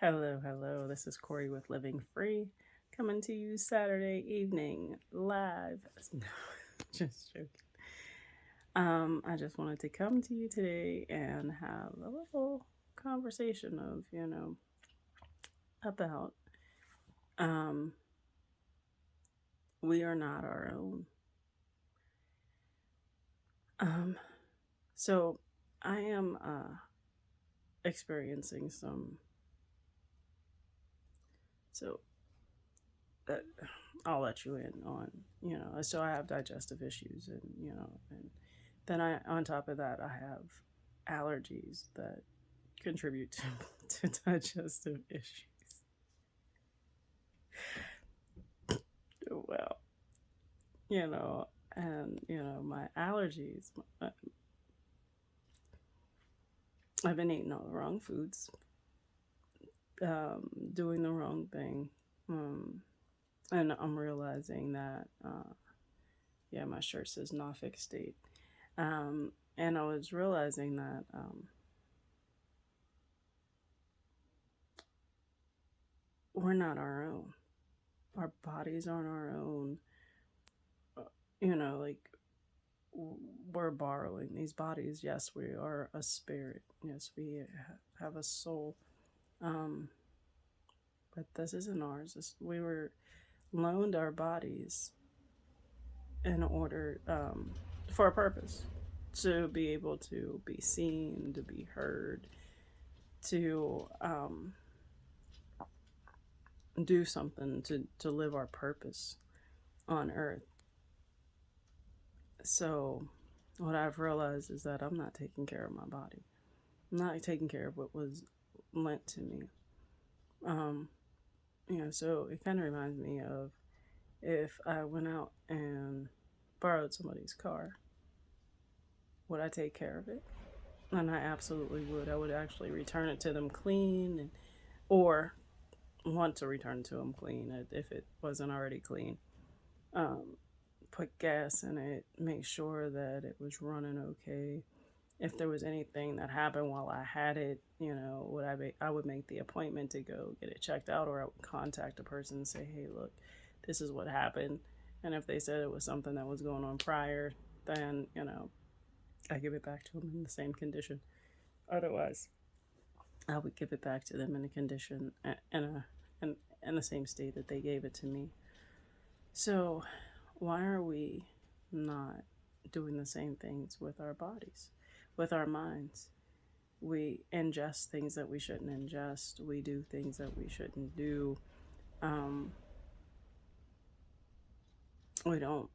Hello, hello. This is Corey with Living Free, coming to you Saturday evening live. No, just joking. I just wanted to come to you today and have a little conversation of, about um, we are not our own. Um, so I am experiencing some. So uh, I'll let you in on, so I have digestive issues and then on top of that, I have allergies that contribute to digestive issues. Well, you know, my allergies, I've been eating all the wrong foods, doing the wrong thing. And I'm realizing that, yeah, my shirt says Norfolk State. And I was realizing that we're not our own. Our bodies aren't our own. Like we're borrowing these bodies. Yes, we are a spirit. Yes, we have a soul. Um, but this isn't ours. We were loaned our bodies in order for a purpose, to be able to be seen, to be heard, to do something, to live our purpose on earth. So what I've realized is that I'm not taking care of my body. I'm not taking care of what was lent to me. Um, so it kind of reminds me of if I went out and borrowed somebody's car, would I take care of it? And I absolutely would. I would actually return it to them clean, or want to return it to them clean if it wasn't already clean. Um, put gas in it, make sure that it was running okay. If there was anything that happened while I had it, I would make the appointment to go get it checked out, or I would contact a person and say, hey, look, this is what happened. And if they said it was something that was going on prior, then, I give it back to them in the same condition. Otherwise, I would give it back to them in a condition, in the same state that they gave it to me. So, why are we not doing the same things with our bodies, with our minds? We ingest things that we shouldn't ingest. We do things that we shouldn't do. Um, we don't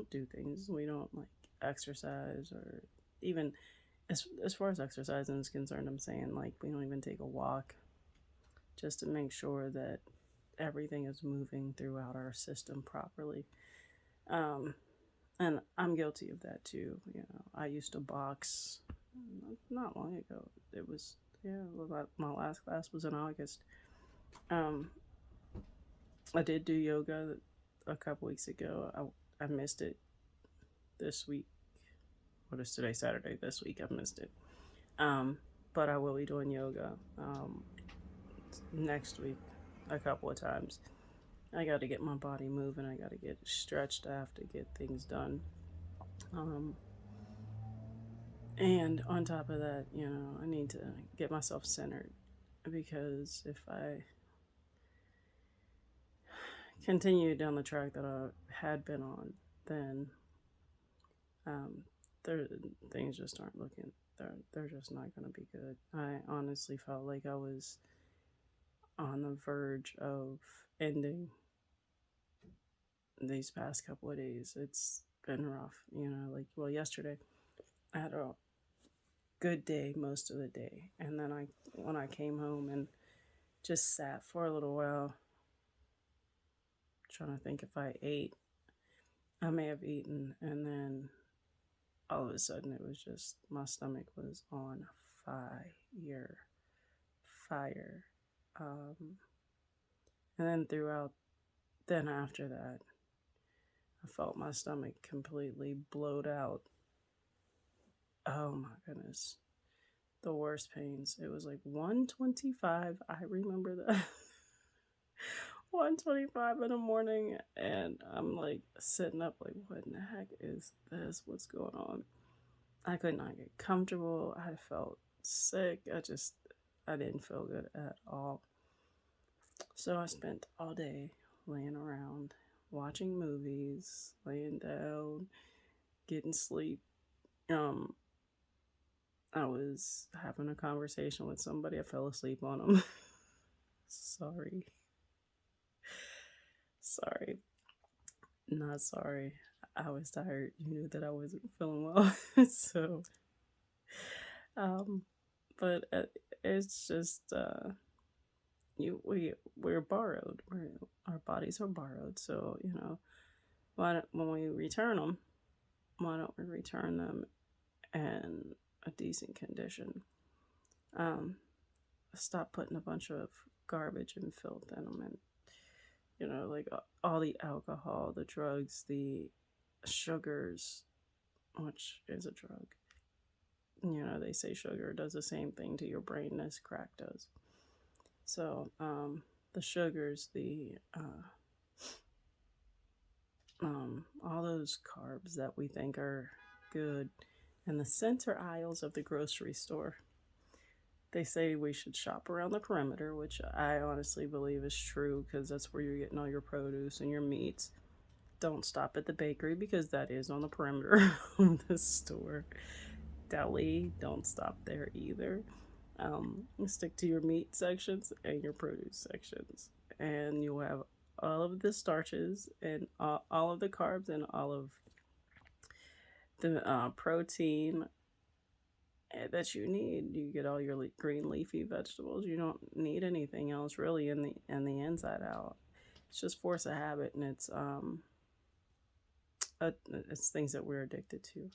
do things. We don't like exercise, or even as far as exercising is concerned, I'm saying like we don't even take a walk just to make sure that everything is moving throughout our system properly. Um, and I'm guilty of that too. I used to box not long ago. It was, yeah, my last class was in August. Um, I did do yoga a couple weeks ago. I missed it this week. What is today? Saturday. This week I missed it. Um, but I will be doing yoga next week a couple of times. I got to get my body moving. I got to get stretched. I have to get things done. Um, and on top of that, I need to get myself centered, because if I continue down the track that I had been on, then um, there, things just aren't looking. They're just not going to be good. I honestly felt like I was on the verge of ending these past couple of days. It's been rough, yesterday I had a good day most of the day, and then when I came home and just sat for a little while, trying to think if I ate. I may have eaten, and then all of a sudden it was just my stomach was on fire, fire. And then then after that, I felt my stomach completely blowed out. Oh my goodness. the worst pains. It was like 125. I remember that. 125 in the morning, and I'm like sitting up like, what in the heck is this? What's going on? I could not get comfortable. I felt sick. I didn't feel good at all. So I spent all day laying around, watching movies, laying down, getting sleep. Um, I was having a conversation with somebody. I fell asleep on them. Sorry. Sorry. Not sorry. I was tired. You knew that I wasn't feeling well. So, um, but it's just, we're borrowed. Our bodies are borrowed. So, when we return them, why don't we return them in a decent condition? Stop putting a bunch of garbage and filth in them, and like all the alcohol, the drugs, the sugars, which is a drug. They say sugar does the same thing to your brain as crack does. So, the sugars, all those carbs that we think are good, in the center aisles of the grocery store. They say we should shop around the perimeter, which I honestly believe is true because that's where you're getting all your produce and your meats. Don't stop at the bakery because that is on the perimeter of the store. Deli, don't stop there either. Stick to your meat sections and your produce sections, and you'll have all of the starches and all of the carbs and all of the protein that you need. You get all your green leafy vegetables. You don't need anything else really in the inside out. It's just force of habit, and it's things that we're addicted to.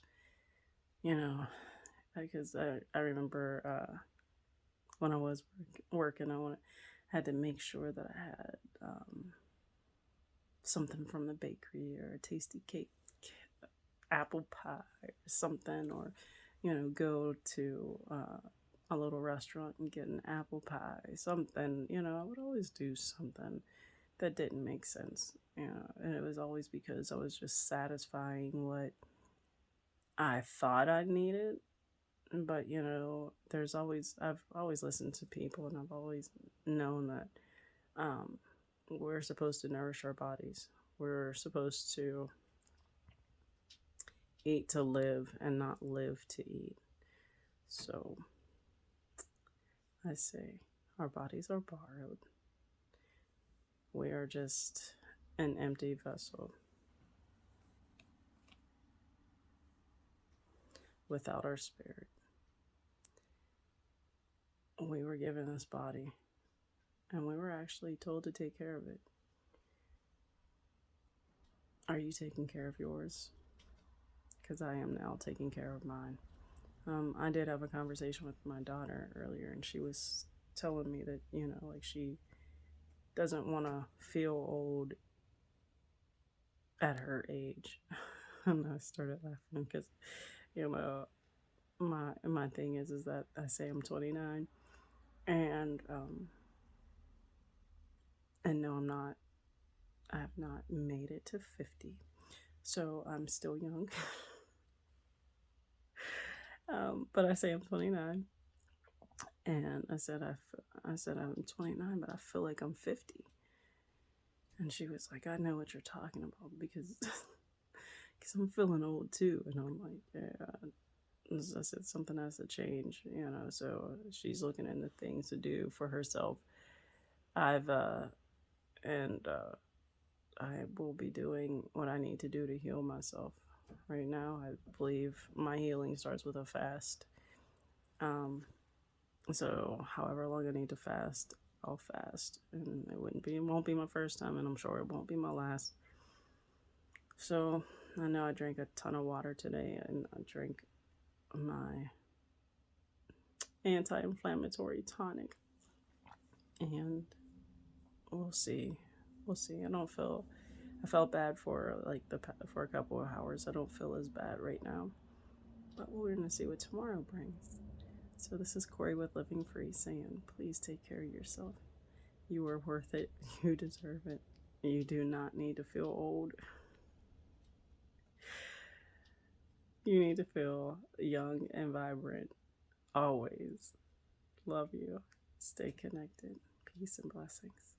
Because I remember when I was working, had to make sure that I had something from the bakery or a tasty cake, apple pie or something, or go to a little restaurant and get an apple pie, something. I would always do something that didn't make sense, and it was always because I was just satisfying what I thought I needed. But I've always listened to people, and I've always known that we're supposed to nourish our bodies. We're supposed to eat to live and not live to eat. So I say our bodies are borrowed. We are just an empty vessel without our spirit. We were given this body, and we were actually told to take care of it. Are you taking care of yours? Because I am now taking care of mine. I did have a conversation with my daughter earlier, and she was telling me that, like she doesn't want to feel old at her age. And I started laughing because, my thing is that I say I'm 29, and no, I'm not. I have not made it to 50, so I'm still young. But I say I'm 29, and I said I'm 29, but I feel like I'm 50. And she was like, I know what you're talking about because I'm feeling old too. And I'm like, yeah. I said something has to change, So she's looking into things to do for herself. I will be doing what I need to do to heal myself. Right now, I believe my healing starts with a fast. So however long I need to fast, I'll fast, and it won't be my first time, and I'm sure it won't be my last. So I know I drank a ton of water today, and I drank my anti-inflammatory tonic, and we'll see. I felt bad for for a couple of hours. I don't feel as bad right now, but we're gonna see what tomorrow brings. So this is Corey with Living Free saying, please take care of yourself. You are worth it. You deserve it. You do not need to feel old. You need to feel young and vibrant. Always. Love you. Stay connected. Peace and blessings.